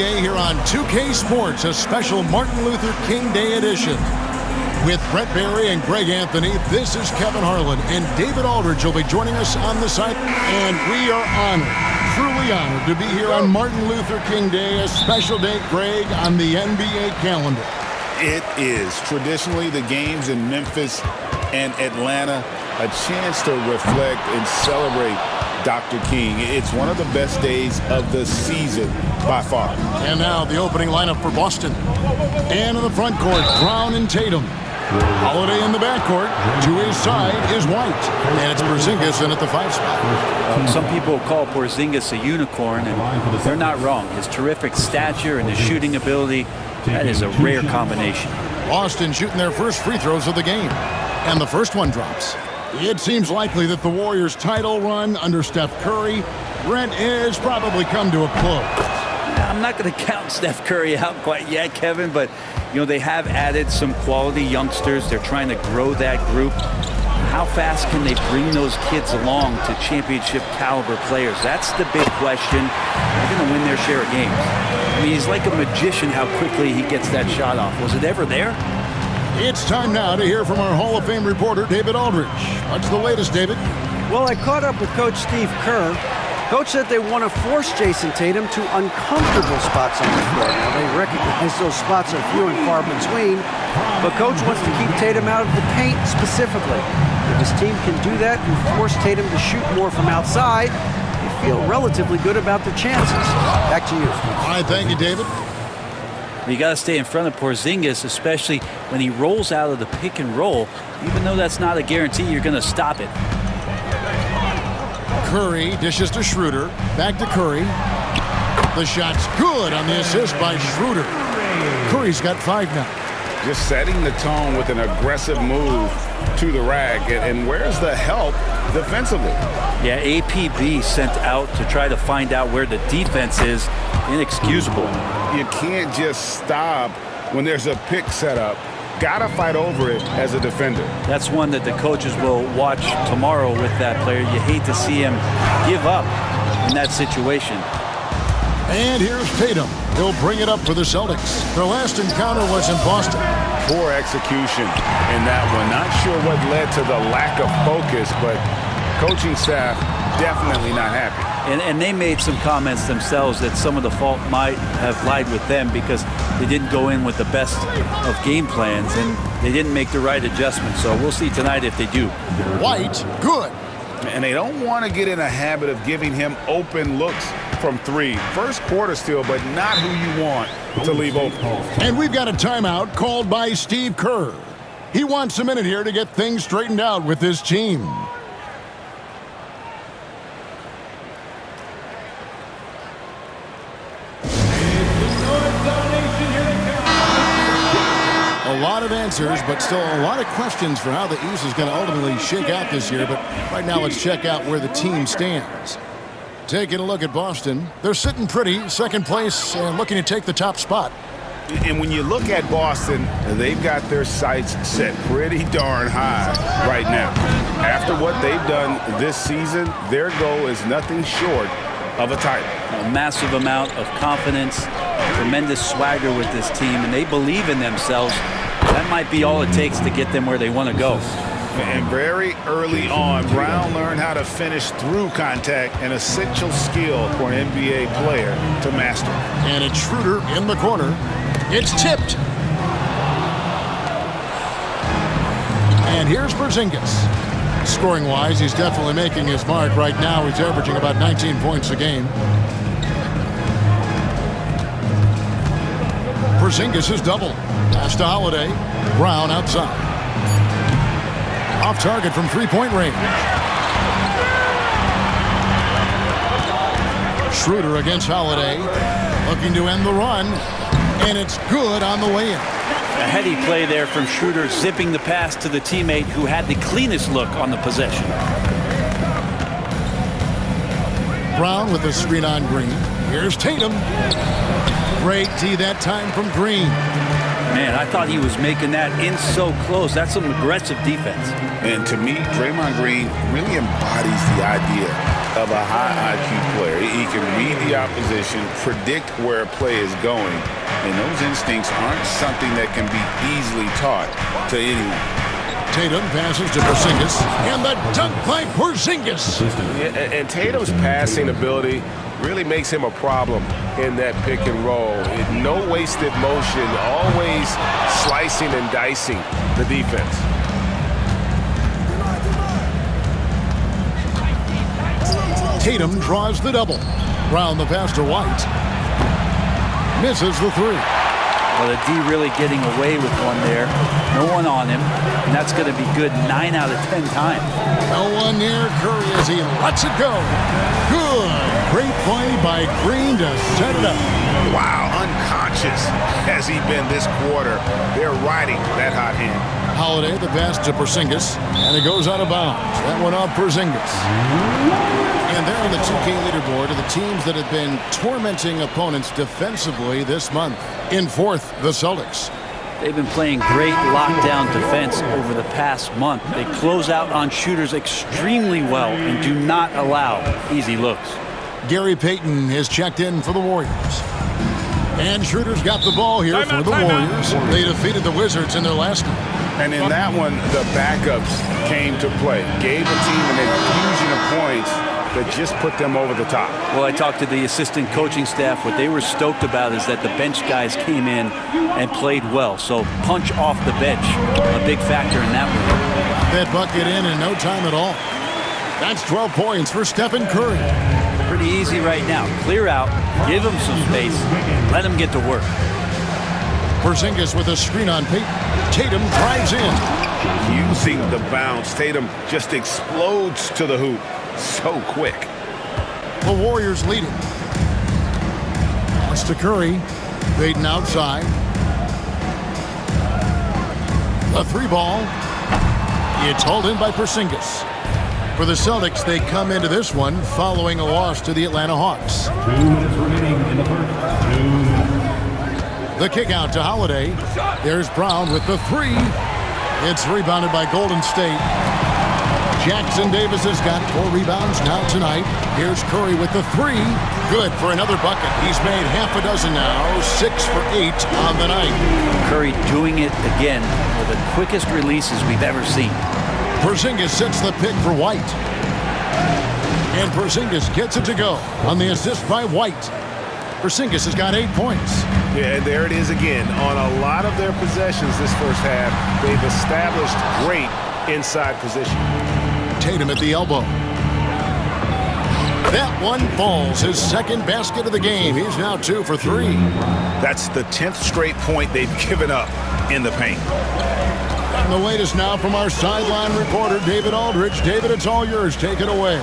NBA here on 2K Sports, a special Martin Luther King Day edition. With Brett Barry and Greg Anthony, this is Kevin Harlan, and David Aldridge will be joining us on the site. And we are honored, truly honored, to be here on Martin Luther King Day, a special day, Greg, on the NBA calendar. It is. Traditionally, the games in Memphis and Atlanta, a chance to reflect and celebrate Dr. King. It's one of the best days of the season by far. And now the opening lineup for Boston. And in the front court, Brown and Tatum. Holiday in the backcourt. To his side is White. And it's Porzingis in at the 5 spot. Some people call Porzingis a unicorn, and they're not wrong. His terrific stature and his shooting ability, that is a rare combination. Boston shooting their first free throws of the game. And the first one drops. It seems likely that the Warriors' title run under Steph Curry, Brent, has probably come to a close. I'm not going to count Steph Curry out quite yet, Kevin, but they have added some quality youngsters. They're trying to grow that group. How fast can they bring those kids along to championship caliber players? That's the big question. They're going to win their share of games. I mean, he's like a magician how quickly he gets that shot off. Was it ever there? It's time now to hear from our Hall of Fame reporter, David Aldridge. What's the latest, David? Well, I caught up with Coach Steve Kerr. Coach said they want to force Jason Tatum to uncomfortable spots on the floor. Now, they recognize those spots are few and far between, but Coach wants to keep Tatum out of the paint specifically. If his team can do that and force Tatum to shoot more from outside, they feel relatively good about their chances. Back to you. All right, thank you, David. You got to stay in front of Porzingis, especially when he rolls out of the pick and roll. Even though that's not a guarantee, you're going to stop it. Curry dishes to Schroeder. Back to Curry. The shot's good on the assist by Schroeder. Curry's got 5 now. Just setting the tone with an aggressive move to the rack. And where's the help defensively? Yeah, APB sent out to try to find out where the defense is. Inexcusable. You can't just stop when there's a pick set up. Gotta fight over it as a defender. That's one that the coaches will watch tomorrow with that player. You hate to see him give up in that situation. And here's Tatum. He'll bring it up for the Celtics. Their last encounter was in Boston. Poor execution in that one. Not sure what led to the lack of focus, but coaching staff definitely not happy. And they made some comments themselves that some of the fault might have lied with them because they didn't go in with the best of game plans and they didn't make the right adjustments. So we'll see tonight if they do. White, good. And they don't want to get in a habit of giving him open looks from 3. First quarter still, but not who you want to leave open. And we've got a timeout called by Steve Kerr. He wants a minute here to get things straightened out with his team. A lot of answers, but still a lot of questions for how the East is going to ultimately shake out this year. But right now, let's check out where the team stands. Taking a look at Boston, they're sitting pretty, second place, and looking to take the top spot. And when you look at Boston, they've got their sights set pretty darn high right now. After what they've done this season, their goal is nothing short of a title. A massive amount of confidence, tremendous swagger with this team, and they believe in themselves. That might be all it takes to get them where they want to go. And very early on, Brown learned how to finish through contact, an essential skill for an NBA player to master. And it's Schroeder in the corner. It's tipped. And here's Porzingis. Scoring-wise, he's definitely making his mark. Right now, he's averaging about 19 points a game. Porzingis is double. Pass to Holiday. Brown outside. Off target from three-point range. Schroeder against Holiday. Looking to end the run. And it's good on the way in. A heady play there from Schroeder, zipping the pass to the teammate who had the cleanest look on the possession. Brown with the screen on Green. Here's Tatum. Great D that time from Green. Man, I thought he was making that in so close. That's some aggressive defense. And to me, Draymond Green really embodies the idea of a high IQ player. He can read the opposition, predict where a play is going, and those instincts aren't something that can be easily taught to anyone. Tatum passes to Porzingis, and the dunk by Porzingis. Yeah, and Tatum's passing ability really makes him a problem in that pick and roll. No wasted motion, always slicing and dicing the defense. Tatum draws the double. Brown the pass to White. Misses the three. Well, the D really getting away with one there. No one on him, and that's going to be good 9 out of 10 times. No one near Curry as he lets it go. Good. Great play by Green to set it up. Wow, unconscious has he been this quarter. They're riding that hot hand. Holiday the pass to Porzingis, and it goes out of bounds. That one off Porzingis. And there on the 2K leaderboard are the teams that have been tormenting opponents defensively this month. In fourth, the Celtics. They've been playing great lockdown defense over the past month. They close out on shooters extremely well and do not allow easy looks. Gary Payton is checked in for the Warriors. And Schroeder's got the ball here for the Warriors. They defeated the Wizards in their last game. And in that one, the backups came to play. Gave the team an infusion of points that just put them over the top. Well, I talked to the assistant coaching staff. What they were stoked about is that the bench guys came in and played well. So punch off the bench, a big factor in that one. That bucket in no time at all. That's 12 points for Stephen Curry. Pretty easy right now. Clear out, give him some space, let him get to work. Porzingis with a screen on Payton. Tatum drives in. Using the bounce, Tatum just explodes to the hoop so quick. The Warriors leading. Pass to Curry. Payton outside. The three ball. It's hauled in by Porzingis. For the Celtics, they come into this one following a loss to the Atlanta Hawks. 2 minutes remaining in the first. 2 minutes. The kick out to Holiday. There's Brown with the three. It's rebounded by Golden State. Jackson Davis has got 4 rebounds now tonight. Here's Curry with the three. Good for another bucket. He's made half a dozen now. 6 for 8 on the night. Curry doing it again with the quickest releases we've ever seen. Porzingis sets the pick for White. And Porzingis gets it to go on the assist by White. Porzingis has got 8 points. Yeah, and there it is again. On a lot of their possessions this first half, they've established great inside position. Tatum at the elbow. That one falls. His second basket of the game. He's now 2 for 3. That's the 10th straight point they've given up in the paint. And the latest now from our sideline reporter, David Aldridge. David, it's all yours. Take it away.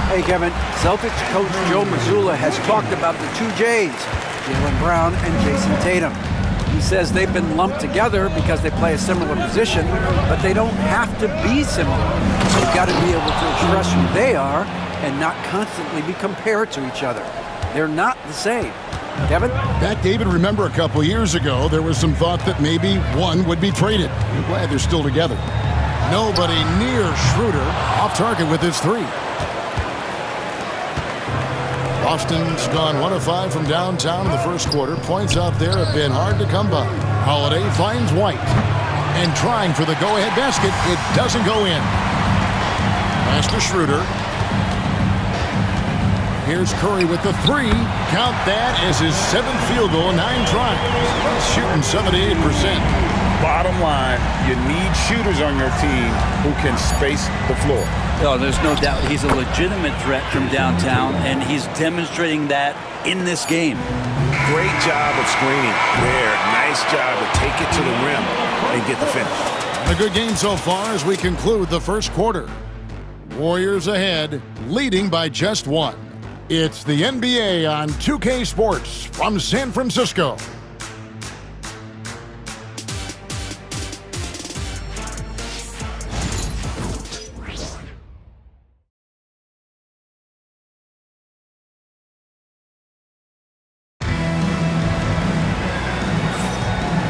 Hey, Kevin. Celtics coach Joe Mazzulla has talked about the 2 J's, Jaylen Brown and Jason Tatum. He says they've been lumped together because they play a similar position, but they don't have to be similar. They've got to be able to express who they are and not constantly be compared to each other. They're not the same. Kevin? Back, David, remember a couple years ago, there was some thought that maybe one would be traded. I'm glad they're still together. Nobody near Schroeder. Off target with his 3. Boston's gone 1 of 5 from downtown in the first quarter. Points out there have been hard to come by. Holiday finds White. And trying for the go-ahead basket. It doesn't go in. Pass to Schroeder. Here's Curry with the 3. Count that as his 7th field goal, 9 tries. He's shooting 78%. Bottom line, you need shooters on your team who can space the floor. Oh, there's no doubt he's a legitimate threat from downtown, and he's demonstrating that in this game. Great job of screening there. Nice job to take it to the rim and get the finish. A good game so far as we conclude the first quarter. Warriors ahead, leading by just 1. It's the NBA on 2K Sports from San Francisco.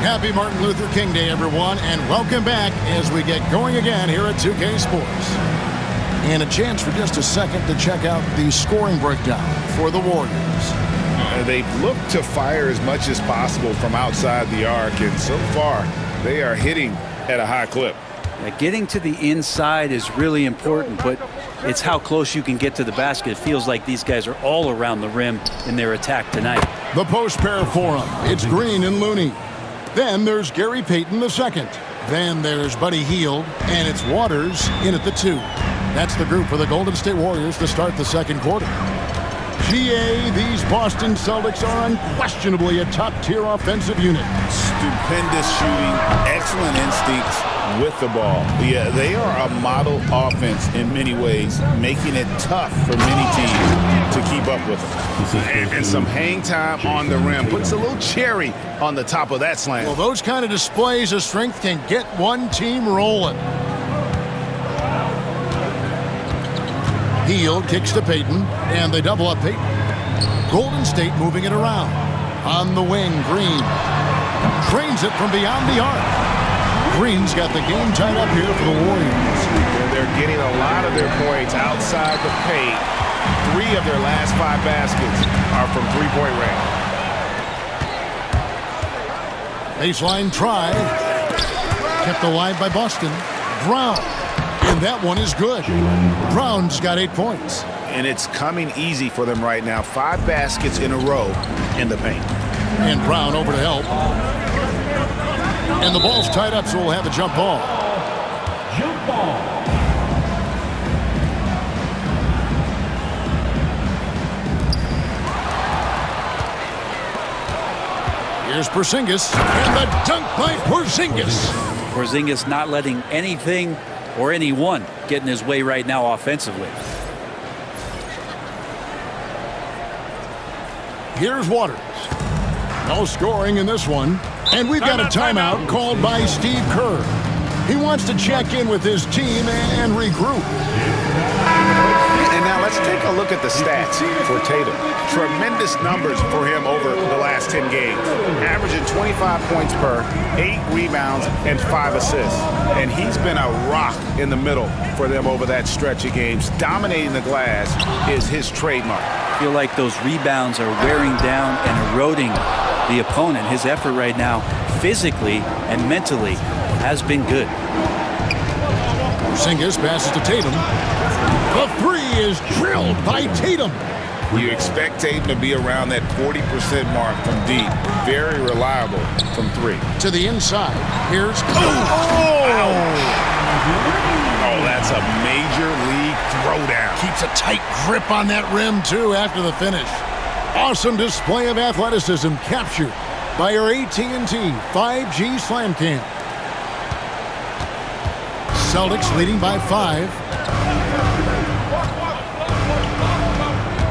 Happy Martin Luther King Day, everyone, and welcome back as we get going again here at 2K Sports. And a chance for just a second to check out the scoring breakdown for the Warriors. They've looked to fire as much as possible from outside the arc, and so far they are hitting at a high clip. Getting to the inside is really important, but it's how close you can get to the basket. It feels like these guys are all around the rim in their attack tonight. The post pair for them. It's Green and Looney. Then there's Gary Payton II. Then there's Buddy Hield, and it's Waters in at the 2. That's the group for the Golden State Warriors to start the second quarter. GA, these Boston Celtics are unquestionably a top-tier offensive unit. Stupendous shooting, excellent instincts with the ball. Yeah, they are a model offense in many ways, making it tough for many teams to keep up with them. And some hang time on the rim puts a little cherry on the top of that slam. Well, those kind of displays of strength can get one team rolling. Hield kicks to Payton, and they double up Payton. Golden State moving it around. On the wing, Green trains it from beyond the arc. Green's got the game tied up here for the Warriors. And they're getting a lot of their points outside the paint. 3 of their last 5 baskets are from three-point range. Baseline try. Kept alive by Boston. Brown. And that one is good. Brown's got 8 points. And it's coming easy for them right now. 5 baskets in a row in the paint. And Brown over to help. And the ball's tied up, so we'll have a jump ball. Jump ball. Here's Porzingis. And the dunk by Porzingis. Porzingis not letting anything or anyone get in his way right now offensively. Here's Waters. No scoring in this one. And we've got a timeout called by Steve Kerr. He wants to check in with his team and regroup. And now let's take a look at the stats for Tatum. Tremendous numbers for him over the last 10 games. Averaging 25 points per, 8 rebounds, and 5 assists. And he's been a rock in the middle for them over that stretch of games. Dominating the glass is his trademark. I feel like those rebounds are wearing down and eroding the opponent. His effort right now, physically and mentally, has been good. Porzingis passes to Tatum. The 3 is drilled by Tatum. You expect Tatum to be around that 40% mark from deep. Very reliable from 3. To the inside. Here's... Oh, that's a major league throwdown. Keeps a tight grip on that rim, too, after the finish. Awesome display of athleticism captured by our AT&T 5G Slam Cam. Celtics leading by 5.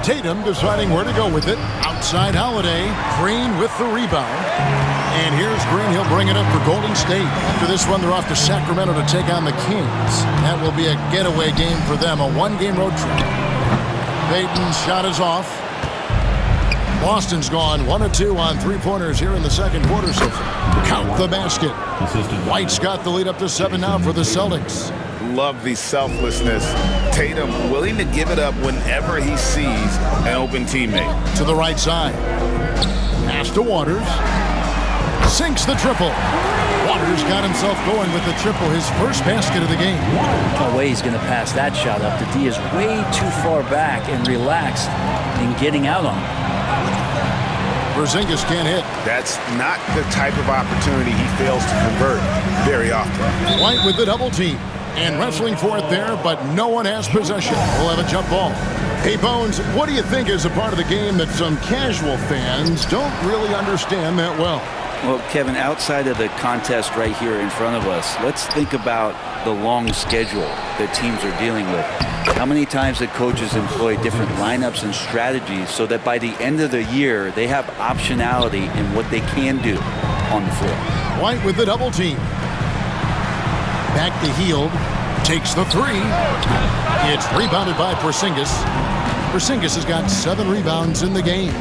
Tatum deciding where to go with it. Outside Holiday. Green with the rebound. And here's Green. He'll bring it up for Golden State. After this one, they're off to Sacramento to take on the Kings. That will be a getaway game for them, a 1-game road trip. Payton's shot is off. Boston's gone 1 of 2 on 3-pointers here in the second quarter so far. Count the basket. White's got the lead up to 7 now for the Celtics. Love the selflessness. Tatum willing to give it up whenever he sees an open teammate. To the right side. Pass to Waters. Sinks the triple. Waters got himself going with the triple, his first basket of the game. No way he's going to pass that shot up. The D is way too far back and relaxed in getting out on him. Porzingis can't hit. That's not the type of opportunity he fails to convert very often. White with the double team. And wrestling for it there, but no one has possession. We'll have a jump ball. Hey, Bones, what do you think is a part of the game that some casual fans don't really understand that well? Well, Kevin, outside of the contest right here in front of us, let's think about the long schedule that teams are dealing with. How many times that coaches employ different lineups and strategies so that by the end of the year, they have optionality in what they can do on the floor. White with the double team. Back to Hield. Takes the 3. It's rebounded by Porzingis. Porzingis has got 7 rebounds in the game.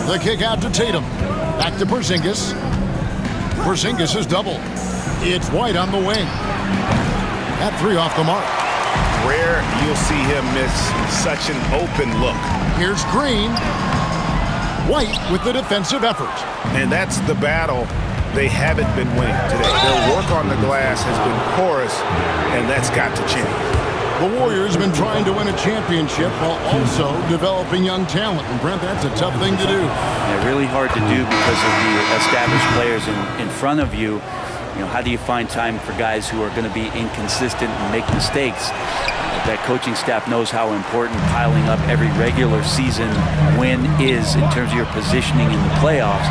The kick out to Tatum. Back to Porzingis. Porzingis is double. It's White on the wing. That 3 off the mark. rare you'll see him miss such an open look. Here's Green. White with the defensive effort. And that's the battle they haven't been winning today. Their work on the glass has been porous, and that's got to change. The Warriors have been trying to win a championship while also developing young talent. And Brent, that's a tough thing to do. Yeah, really hard to do because of the established players in front of you. You know, how do you find time for guys who are going to be inconsistent and make mistakes? That coaching staff knows how important piling up every regular season win is in terms of your positioning in the playoffs.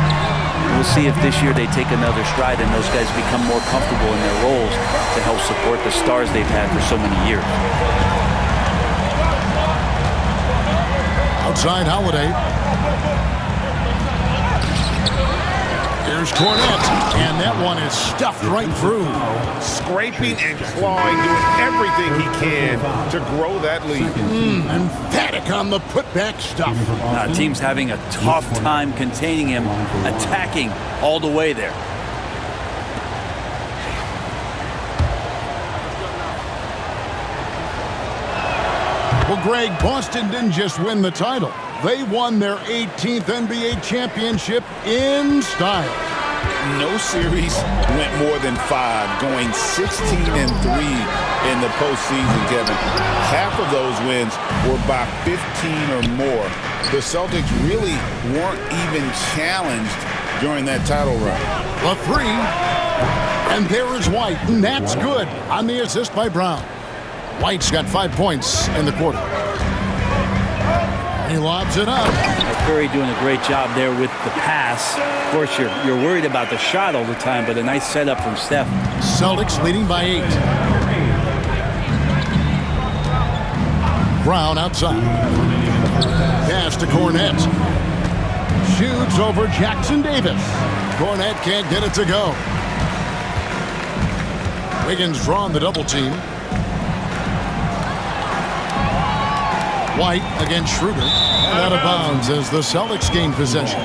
We'll see if this year they take another stride and those guys become more comfortable in their roles to help support the stars they've had for so many years. Outside Holiday. Here's Cornette, and that one is stuffed right through. Scraping and clawing, doing everything he can to grow that lead. Emphatic on the putback stuff. Team's having a tough time containing him, attacking all the way there. Well, Greg, Boston didn't just win the title. They won their 18th NBA championship in style. No series went more than 5, going 16-3 in the postseason, Kevin. Half of those wins were by 15 or more. The Celtics really weren't even challenged during that title run. A three, and there is White, and that's good on the assist by Brown. White's got 5 points in the quarter. He lobs it up. Curry doing a great job there with the pass. Of course, you're worried about the shot all the time, but a nice setup from Steph. Celtics leading by 8. Brown outside. Pass to Cornette. Shoots over Jackson Davis. Cornette can't get it to go. Wiggins drawing the double team. White against Schroeder. And out of bounds as the Celtics gain possession.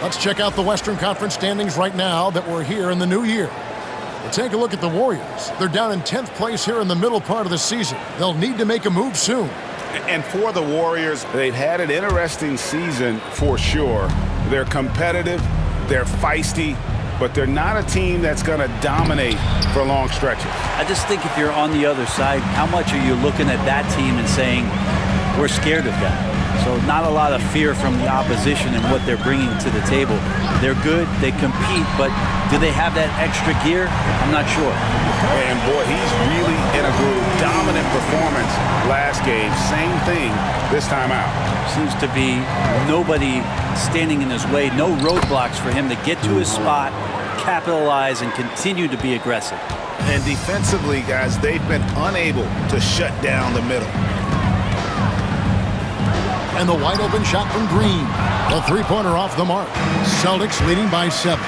Let's check out the Western Conference standings right now that we're here in the new year. We'll take a look at the Warriors. They're down in 10th place here in the middle part of the season. They'll need to make a move soon. And for the Warriors, they've had an interesting season for sure. They're competitive, they're feisty, but they're not a team that's going to dominate for long stretches. I just think if you're on the other side, how much are you looking at that team and saying, we're scared of that? So not a lot of fear from the opposition and what they're bringing to the table. They're good, they compete, but do they have that extra gear? I'm not sure. And boy, he's really in a groove. Dominant performance last game. Same thing this time out. Seems to be nobody standing in his way, no roadblocks for him to get to his spot, capitalize, and continue to be aggressive. And defensively, guys, they've been unable to shut down the middle. And the wide open shot from Green. The three-pointer off the mark. Celtics leading by 7.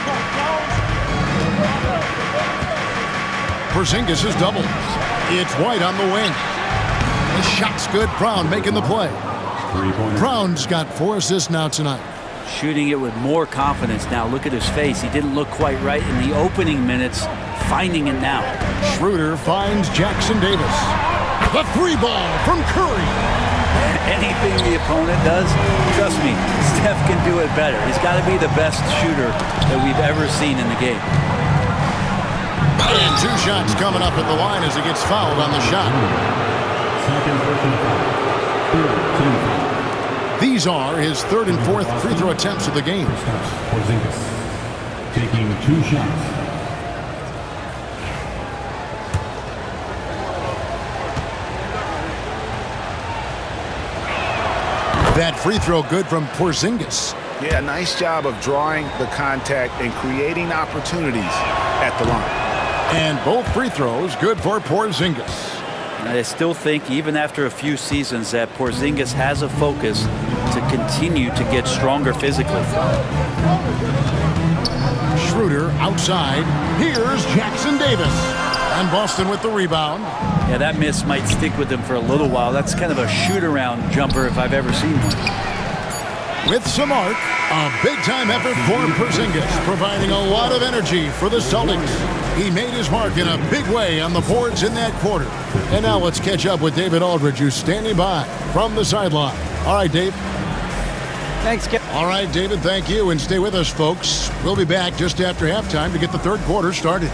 Porzingis is doubled. It's White on the wing. The shot's good. Brown making the play. Brown's got 4 assists now tonight. Shooting it with more confidence now. Look at his face. He didn't look quite right in the opening minutes. Finding it now. Schroeder finds Jackson Davis. The 3-ball from Curry. Anything the opponent does, trust me, Steph can do it better. He's got to be the best shooter that we've ever seen in the game. And 2 shots coming up at the line as he gets fouled on the shot. These are his 3rd and 4th free throw attempts of the game. Taking 2 shots. That free throw good from Porzingis. Yeah, nice job of drawing the contact and creating opportunities at the line. And both free throws good for Porzingis. I still think, even after a few seasons, that Porzingis has a focus to continue to get stronger physically. Schroeder outside. Here's Jackson Davis. And Boston with the rebound. Yeah, that miss might stick with him for a little while. That's kind of a shoot-around jumper if I've ever seen one. With some arc, a big-time effort for Porzingis, providing a lot of energy for the Celtics. He made his mark in a big way on the boards in that quarter. And now let's catch up with David Aldridge, who's standing by from the sideline. All right, Dave. Thanks, Kevin. All right, David, thank you. And stay with us, folks. We'll be back just after halftime to get the third quarter started.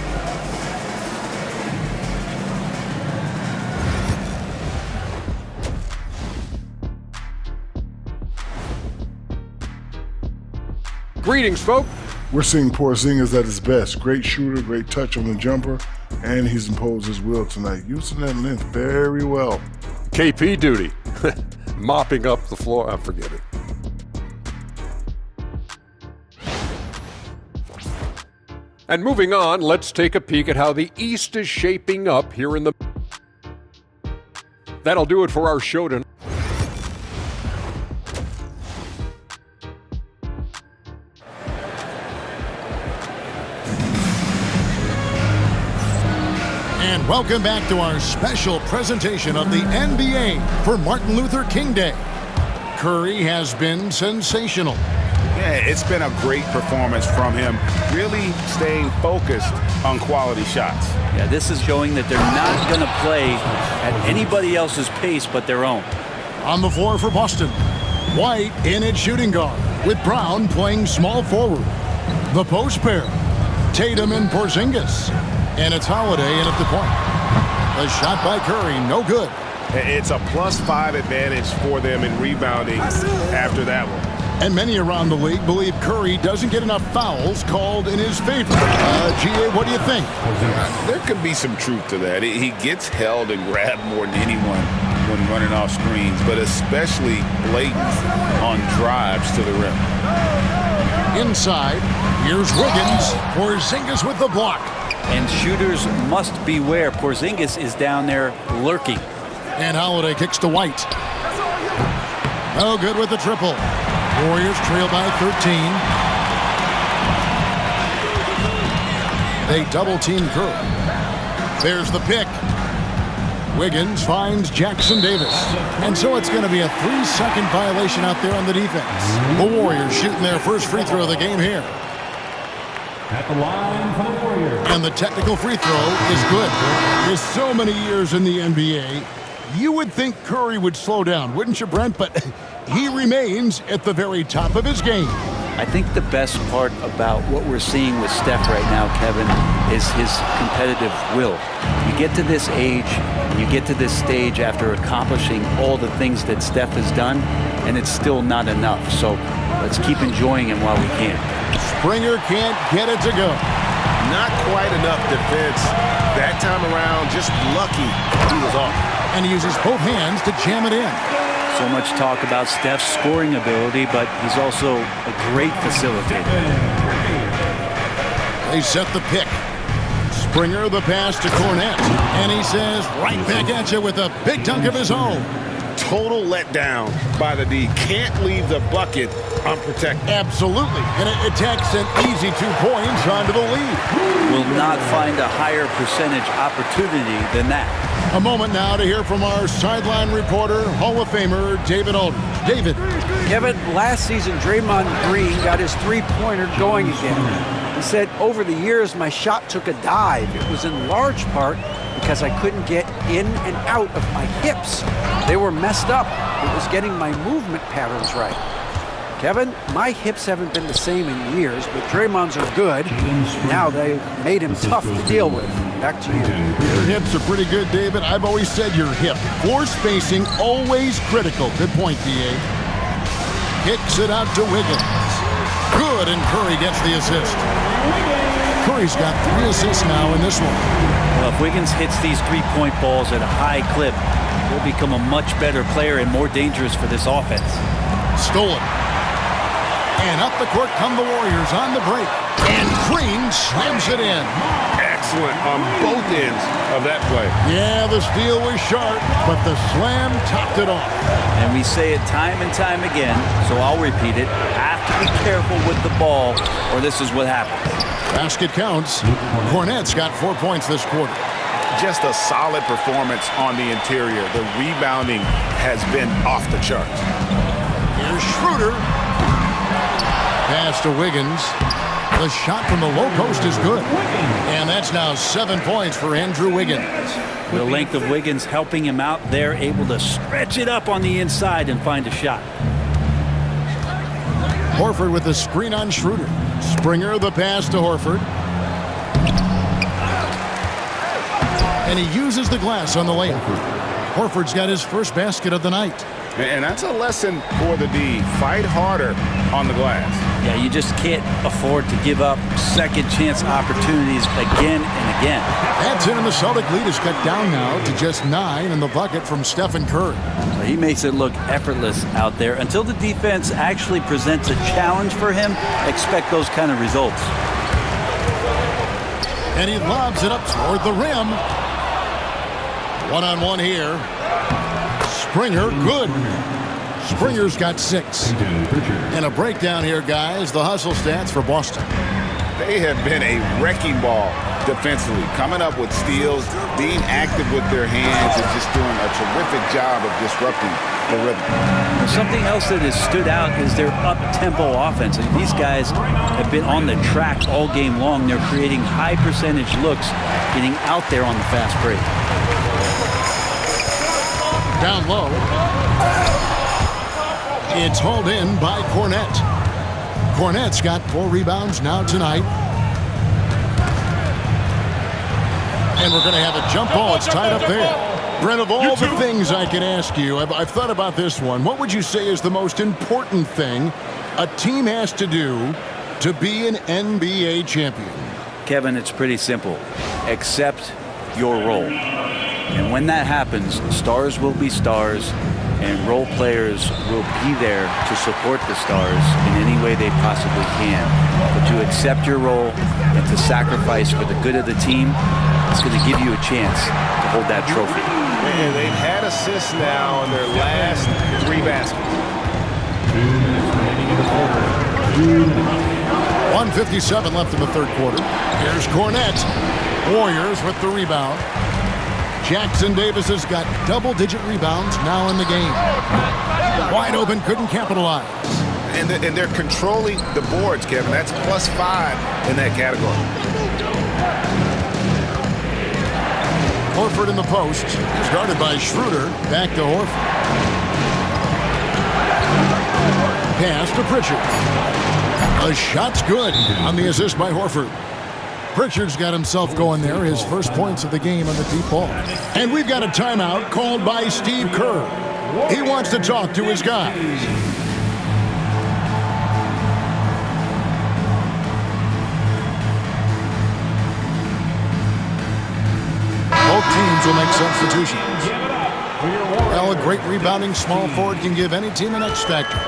Greetings, folks. We're seeing Porzingis at his best. Great shooter, great touch on the jumper, and he's imposed his will tonight, using that length very well. KP duty. Mopping up the floor. I forget it. And moving on, let's take a peek at how the East is shaping up here in the... That'll do it for our show tonight. And welcome back to our special presentation of the NBA for Martin Luther King Day. Curry has been sensational. Yeah, it's been a great performance from him, really staying focused on quality shots. Yeah, this is showing that they're not going to play at anybody else's pace but their own. On the floor for Boston, White in at shooting guard, with Brown playing small forward. The post pair, Tatum and Porzingis. And it's Holiday in at the point. A shot by Curry, no good. It's a +5 advantage for them in rebounding after that one. And many around the league believe Curry doesn't get enough fouls called in his favor. GA, what do you think? There could be some truth to that. He gets held and grabbed more than anyone when running off screens, but especially blatant on drives to the rim. Inside, here's Wiggins. Porzingis with the block. And shooters must beware. Porzingis is down there lurking. And Holiday kicks to White. Oh, good with the triple. Warriors trail by 13. They double-team Curry. There's the pick. Wiggins finds Jackson Davis. And so it's going to be a 3-second violation out there on the defense. The Warriors shooting their first free throw of the game here. At the line for the Warriors. And the technical free throw is good. With so many years in the NBA, you would think Curry would slow down, wouldn't you, Brent? But he remains at the very top of his game. I think the best part about what we're seeing with Steph right now, Kevin, is his competitive will. You get to this age, you get to this stage after accomplishing all the things that Steph has done, and it's still not enough. So let's keep enjoying him while we can. Springer can't get it to go. Not quite enough defense that time around. Just lucky he was off. And he uses both hands to jam it in. So much talk about Steph's scoring ability, but he's also a great facilitator. They set the pick. Springer the pass to Cornette. And he says, right back at you with a big dunk of his own. Total letdown by the D. Can't leave the bucket unprotected. Absolutely. And it takes an easy 2 points onto the lead. Will not find a higher percentage opportunity than that. A moment now to hear from our sideline reporter, Hall of Famer David Aldridge. David. Kevin, last season, Draymond Green got his three-pointer going again. He said, over the years, my shot took a dive. It was in large part because I couldn't get in and out of my hips. They were messed up. It was getting my movement patterns right. Kevin, my hips haven't been the same in years, but Draymond's are good. Now they've made him tough to deal with. Back to you. Your hips are pretty good, David. I've always said your hip. Floor spacing, always critical. Good point, D.A. Kicks it out to Wiggins. Good, and Curry gets the assist. Curry's got 3 assists now in this one. Well, if Wiggins hits these three-point balls at a high clip, he'll become a much better player and more dangerous for this offense. Stolen. And up the court come the Warriors on the break. And Green slams it in. Excellent on both ends of that play. Yeah, the steal was sharp, but the slam topped it off. And we say it time and time again, so I'll repeat it. Have to be careful with the ball, or this is what happens. Basket counts. Cornette's got 4 points this quarter. Just a solid performance on the interior. The rebounding has been off the charts. Here's Schroeder. Pass to Wiggins. The shot from the low post is good. And that's now 7 points for Andrew Wiggins. The length of Wiggins helping him out there, able to stretch it up on the inside and find a shot. Horford with the screen on Schroeder. Springer the pass to Horford. And he uses the glass on the layup. Horford's got his first basket of the night. And that's a lesson for the D. Fight harder on the glass. Yeah, you just can't afford to give up second chance opportunities again and again. That's it, and the Celtic lead is cut down now to just 9 in the bucket from Stephen Curry. He makes it look effortless out there. Until the defense actually presents a challenge for him, expect those kind of results. And he lobs it up toward the rim. One-on-one here. Springer, good. Springer's got 6. And a breakdown here, guys. The hustle stats for Boston. They have been a wrecking ball defensively, coming up with steals, being active with their hands, and just doing a terrific job of disrupting the rhythm. Something else that has stood out is their up-tempo offense. These guys have been on the track all game long. They're creating high-percentage looks, getting out there on the fast break. Down low. It's hauled in by Cornette. Cornette's got 4 rebounds now tonight. And we're going to have a jump ball. It's tied up there. Brent, of all the things I can ask you, I've thought about this one. What would you say is the most important thing a team has to do to be an NBA champion? Kevin, it's pretty simple. Accept your role. And when that happens, stars will be stars, and role players will be there to support the stars in any way they possibly can. But to accept your role and to sacrifice for the good of the team, it's going to give you a chance to hold that trophy. And they've had assists now in their last 3 baskets. 1:57 left in the third quarter. Here's Cornette. Warriors with the rebound. Jackson Davis has got double-digit rebounds now in the game. Wide open, couldn't capitalize. And they're controlling the boards, Kevin. That's +5 in that category. Horford in the post. He's guarded by Schroeder. Back to Horford. Pass to Pritchard. The shot's good on the assist by Horford. Pritchard's got himself going there, his first points of the game on the deep ball. And we've got a timeout called by Steve Kerr. He wants to talk to his guys. Both teams will make substitutions. Well, a great rebounding small forward can give any team an X factor.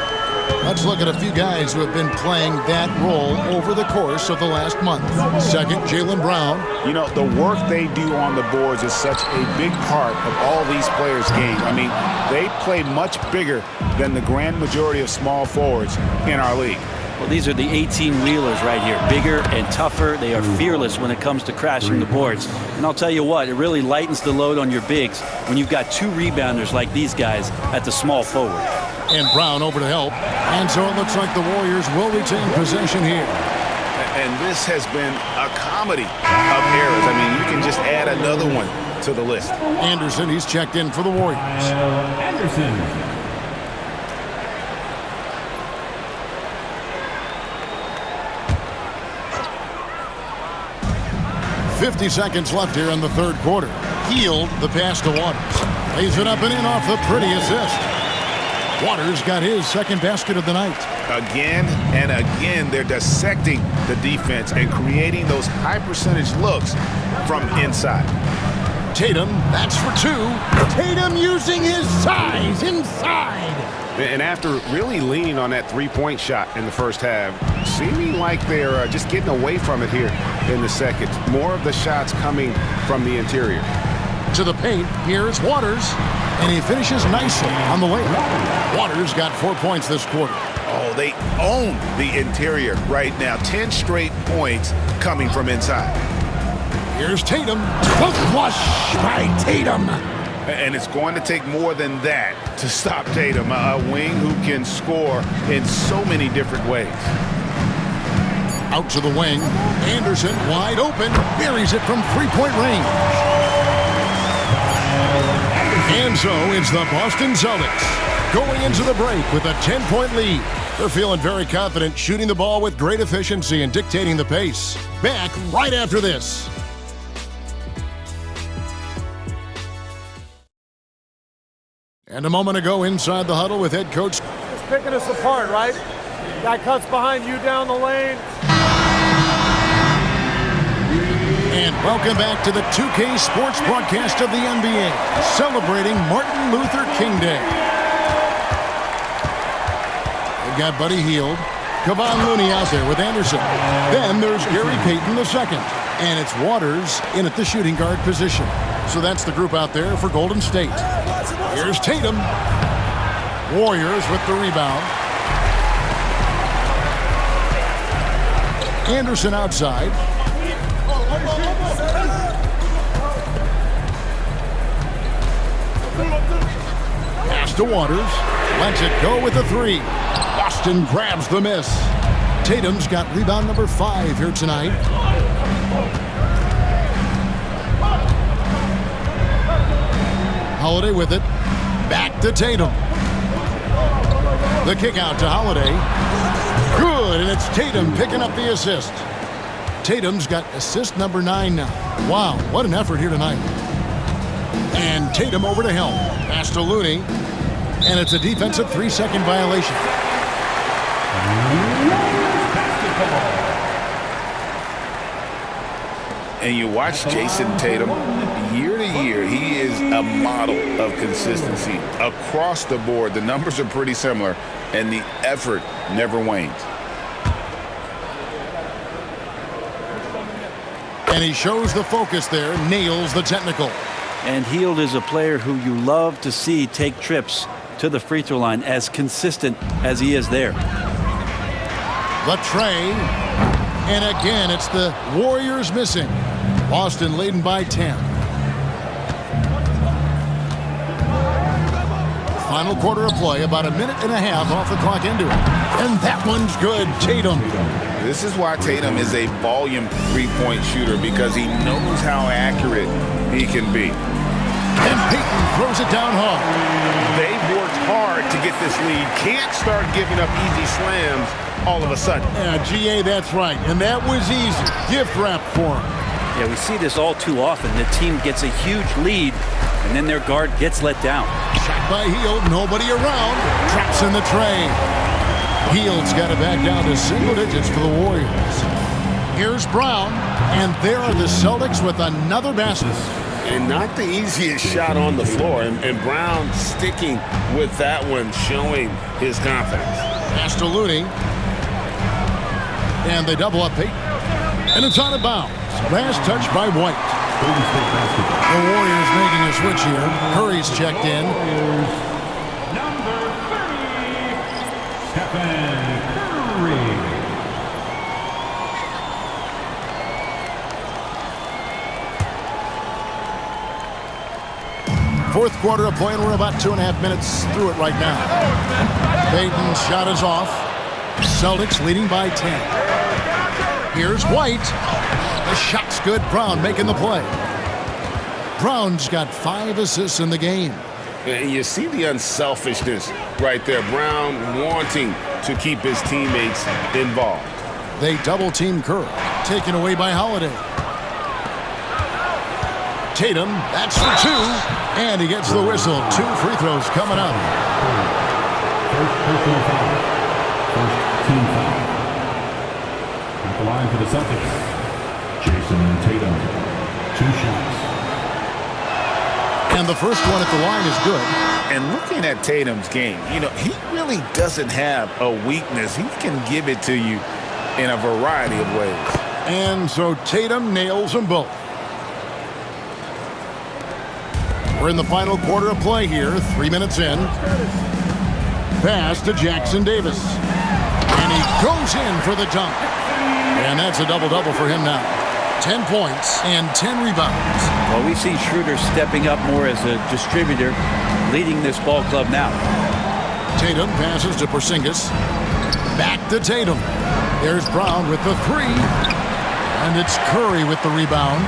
Let's look at a few guys who have been playing that role over the course of the last month. Second, Jaylen Brown. You know, the work they do on the boards is such a big part of all these players' game. I mean, they play much bigger than the grand majority of small forwards in our league. Well, these are the 18-wheelers right here. Bigger and tougher. They are fearless when it comes to crashing the boards. And I'll tell you what, it really lightens the load on your bigs when you've got 2 rebounders like these guys at the small forward. And Brown over to help. And so it looks like the Warriors will retain possession here. And this has been a comedy of errors. I mean, you can just add another one to the list. Anderson, he's checked in for the Warriors. Anderson. 50 seconds left here in the third quarter. Healed the pass to Waters. Lays it up and in off the pretty assist. Waters got his second basket of the night. Again and again, they're dissecting the defense and creating those high-percentage looks from inside. Tatum, that's for 2. Tatum using his size inside. And after really leaning on that three-point shot in the first half, seeming like they're just getting away from it here in the second. More of the shots coming from the interior. To the paint, here's Waters. And he finishes nicely on the layup. Waters got 4 points this quarter. Oh, they own the interior right now. 10 straight points coming from inside. Here's Tatum. Hook flush by Tatum. And it's going to take more than that to stop Tatum, a wing who can score in so many different ways. Out to the wing. Anderson wide open. Buries it from three-point range. And so it's the Boston Celtics going into the break with a 10-point lead. They're feeling very confident, shooting the ball with great efficiency and dictating the pace. Back right after this. And a moment ago inside the huddle with head coach. Just picking us apart, right? Guy cuts behind you down the lane. And welcome back to the 2K Sports broadcast of the NBA, celebrating Martin Luther King Day. They've got Buddy Hield, Kevon Looney out there with Anderson. Then there's Gary Payton II, and it's Waters in at the shooting guard position. So that's the group out there for Golden State. Here's Tatum. Warriors with the rebound. Anderson outside. Pass to Waters. Lets it go with the three. Boston grabs the miss. Tatum's got rebound number 5 here tonight. Holiday with it. Back to Tatum. The kick out to Holiday. Good, and it's Tatum picking up the assist. Tatum's got assist number 9 now. Wow, what an effort here tonight. And Tatum over to Helm. Pass to Looney. And it's a defensive 3-second violation. And you watch Jason Tatum, year to year, he is a model of consistency. Across the board, the numbers are pretty similar, and the effort never wanes. And he shows the focus there, nails the technical. And Hield is a player who you love to see take trips to the free throw line, as consistent as he is there. The tray. And again, it's the Warriors missing. Boston leading by 10. Final quarter of play, about a minute and a half off the clock into it. And that one's good. Tatum. This is why Tatum is a volume three-point shooter, because he knows how accurate he can be. And Payton throws it down hard. They've worked hard to get this lead. Can't start giving up easy slams all of a sudden. Yeah, GA, that's right. And that was easy. Gift wrap for him. Yeah, we see this all too often. The team gets a huge lead, and then their guard gets let down. Shot by Hield, nobody around. Traps in the tray. Hield's got it back down to single digits for the Warriors. Here's Brown, and there are the Celtics with another basket. And not the easiest shot on the floor. And Brown sticking with that one, showing his confidence. Pass to Looney. And they double up Payton. And it's out of bounds. Last touch by White. The Warriors making a switch here. Curry's checked in. Number 30, Stephen Curry. Fourth quarter of play, and we're about 2.5 minutes through it right now. Payton's shot is off. Celtics leading by 10. Here's White. The shot's good. Brown making the play. Brown's got 5 assists in the game. And you see the unselfishness right there. Brown wanting to keep his teammates involved. They double-team Curry. Taken away by Holiday. Tatum, that's for 2. And he gets the whistle. 2 free throws coming up. First personal foul. First team foul. At the line for the Celtics, Jason Tatum. 2 shots. And the first one at the line is good. And looking at Tatum's game, you know, he really doesn't have a weakness. He can give it to you in a variety of ways. And so Tatum nails them both. We're in the final quarter of play here, 3 minutes in. Pass to Jackson Davis. And he goes in for the dunk. And that's a double-double for him now. 10 points and 10 rebounds. Well, we see Schroeder stepping up more as a distributor, leading this ball club now. Tatum passes to Porzingis. Back to Tatum. There's Brown with the three. And it's Curry with the rebound.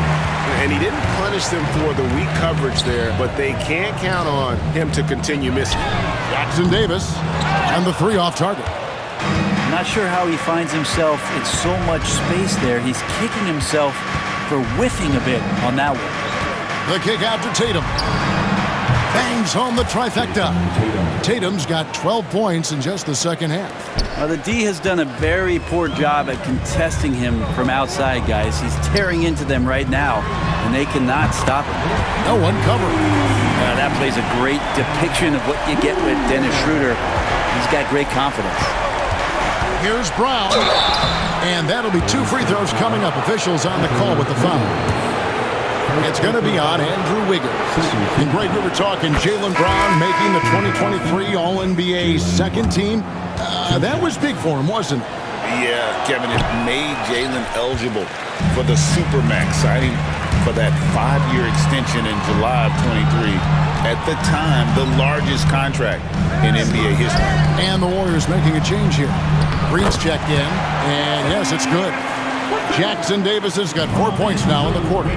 And he didn't punish them for the weak coverage there, but they can't count on him to continue missing. Jackson Davis and the three off target. Not sure how he finds himself in so much space there. He's kicking himself for whiffing a bit on that one. The kick out to Tatum. Bangs home the trifecta. Tatum's got 12 points in just the second half. Well, the D has done a very poor job at contesting him from outside, guys. He's tearing into them right now, and they cannot stop him. No one covering. That plays a great depiction of what you get with Dennis Schroeder. He's got great confidence. Here's Brown. And that'll be 2 free throws coming up. Officials on the call with the foul. It's going to be on Andrew Wiggins. And Greg, we were talking Jaylen Brown making the 2023 All-NBA second team. That was big for him, wasn't it? Yeah, Kevin, it made Jaylen eligible for the Supermax, signing for that 5-year extension in July of 23. At the time, the largest contract in NBA history. And the Warriors making a change here. Green's checked in, and yes, it's good. Jackson Davis has got 4 points now in the quarter.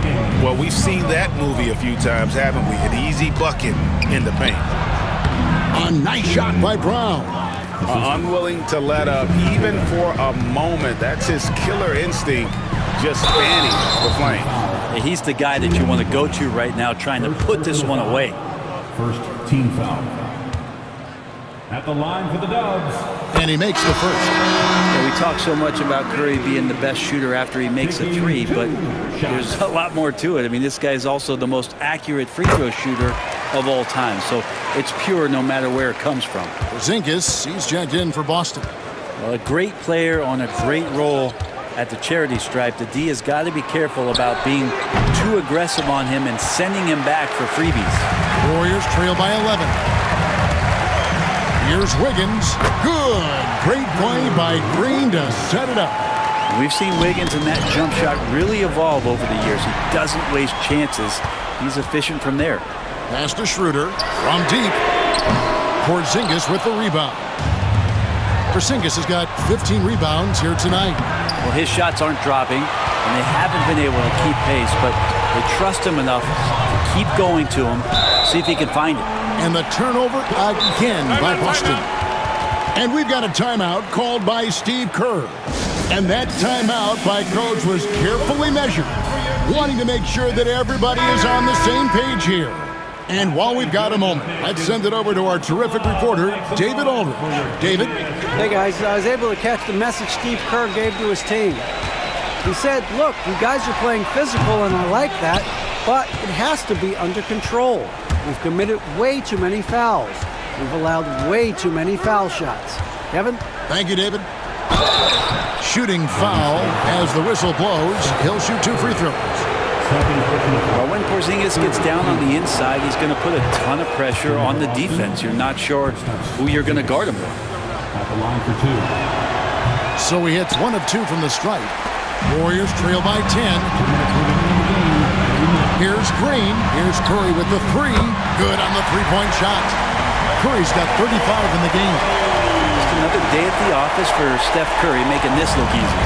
Well, we've seen that movie a few times, haven't we? An easy bucket in the paint. A nice shot by Brown. Unwilling to let up even for a moment. That's his killer instinct, just fanning the flame. Yeah, he's the guy that you want to go to right now, trying to put this one away. First team foul. At the line for the Dubs. And he makes the first. Yeah, we talk so much about Curry being the best shooter after he makes a three, but there's a lot more to it. I mean, this guy's also the most accurate free throw shooter of all time, so it's pure no matter where it comes from. Porzingis, he's checked in for Boston. Well, a great player on a great role at the charity stripe. The D has got to be careful about being too aggressive on him and sending him back for freebies. Warriors trail by 11. Here's Wiggins. Good. Great play by Green to set it up. We've seen Wiggins and that jump shot really evolve over the years. He doesn't waste chances. He's efficient from there. Pass to Schroeder from deep. Porzingis with the rebound. Porzingis has got 15 rebounds here tonight. Well, his shots aren't dropping, and they haven't been able to keep pace, but they trust him enough to keep going to him, see if he can find it. And the turnover again by Boston. And we've got a timeout called by Steve Kerr. And that timeout by Coach was carefully measured, wanting to make sure that everybody is on the same page here. And while we've got a moment, let's send it over to our terrific reporter, David Aldridge. David? Hey, guys, I was able to catch the message Steve Kerr gave to his team. He said, look, you guys are playing physical, and I like that, but it has to be under control. We've committed way too many fouls. We've allowed way too many foul shots. Kevin? Thank you, David. Shooting foul as the whistle blows. He'll shoot 2 free throws. Well, when Porzingis gets down on the inside, he's going to put a ton of pressure on the defense. You're not sure who you're going to guard him with. At the line for 2. So he hits 1 of 2 from the stripe. Warriors trail by 10. Here's Green. Here's Curry with the 3. Good on the three-point shot. Curry's got 35 in the game. Just another day at the office for Steph Curry, making this look easy.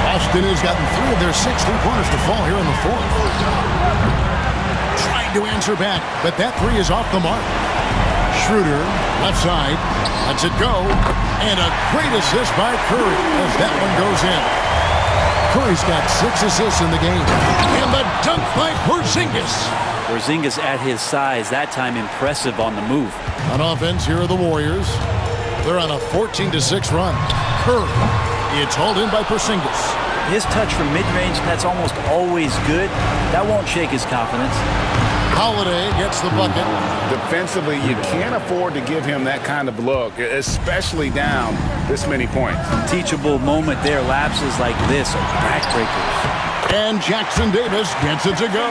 Boston has gotten 3 of their 6 3-pointers to fall here in the 4th. Trying to answer back, but that 3 is off the mark. Schroeder, left side, lets it go, and a great assist by Curry as that one goes in. Curry's got 6 assists in the game. And the dunk by Porzingis. Porzingis at his size, that time impressive on the move. On offense, here are the Warriors. They're on a 14-6 run. Curry, it's hauled in by Porzingis. His touch from mid-range, that's almost always good. That won't shake his confidence. Holiday gets the bucket. Defensively, you can't afford to give him that kind of look, especially down this many points. Teachable moment there. Lapses like this are backbreakers. And Jackson Davis gets it to go.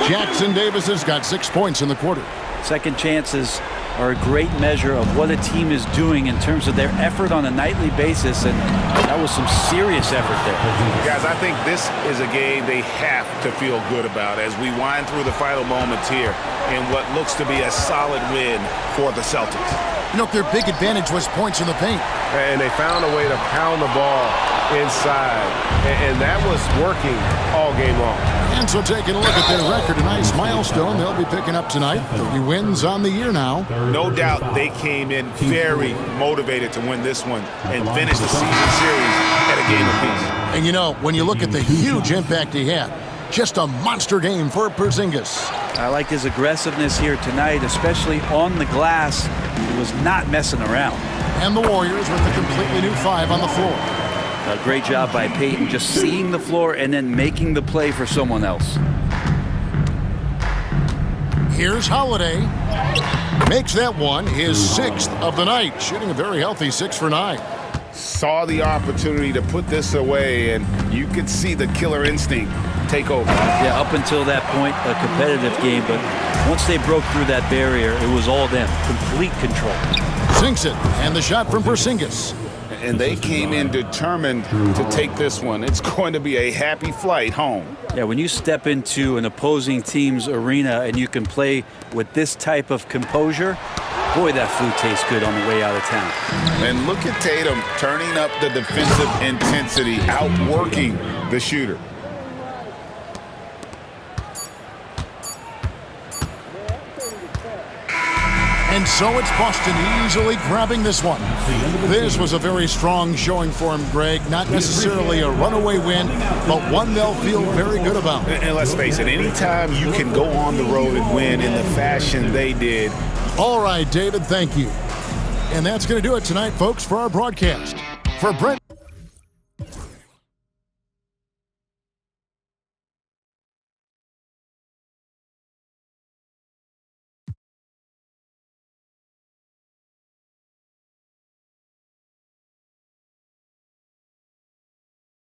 Jackson Davis has got 6 points in the quarter. Second chances are a great measure of what a team is doing in terms of their effort on a nightly basis, and that was some serious effort there. Guys, I think this is a game they have to feel good about as we wind through the final moments here in what looks to be a solid win for the Celtics. You know, their big advantage was points in the paint. and they found a way to pound the ball inside, and that was working all game long. And so taking a look at their record, a nice milestone they'll be picking up tonight. 30 wins on the year now. No doubt they came in very motivated to win this one and finish the season series at a game apiece. And you know, when you look at the huge impact he had, just a monster game for Porzingis. I like his aggressiveness here tonight, especially on the glass. He was not messing around. And the Warriors with a completely new 5 on the floor. A great job by Payton, just seeing the floor and then making the play for someone else. Here's Holiday. Makes that one his 6th of the night, shooting a very healthy 6 for 9. Saw the opportunity to put this away, and you could see the killer instinct take over. Yeah, up until that point, a competitive game, but once they broke through that barrier, it was all them. Complete control. Sinks it, and the shot from Porzingis. And they came in determined to take this one. It's going to be a happy flight home. Yeah, when you step into an opposing team's arena and you can play with this type of composure, boy, that food tastes good on the way out of town. And look at Tatum turning up the defensive intensity, outworking the shooter. And so it's Boston easily grabbing this one. This was a very strong showing for him, Greg. Not necessarily a runaway win, but one they'll feel very good about. And let's face it, anytime you can go on the road and win in the fashion they did. All right, David, thank you. And that's going to do it tonight, folks, for our broadcast. For Brent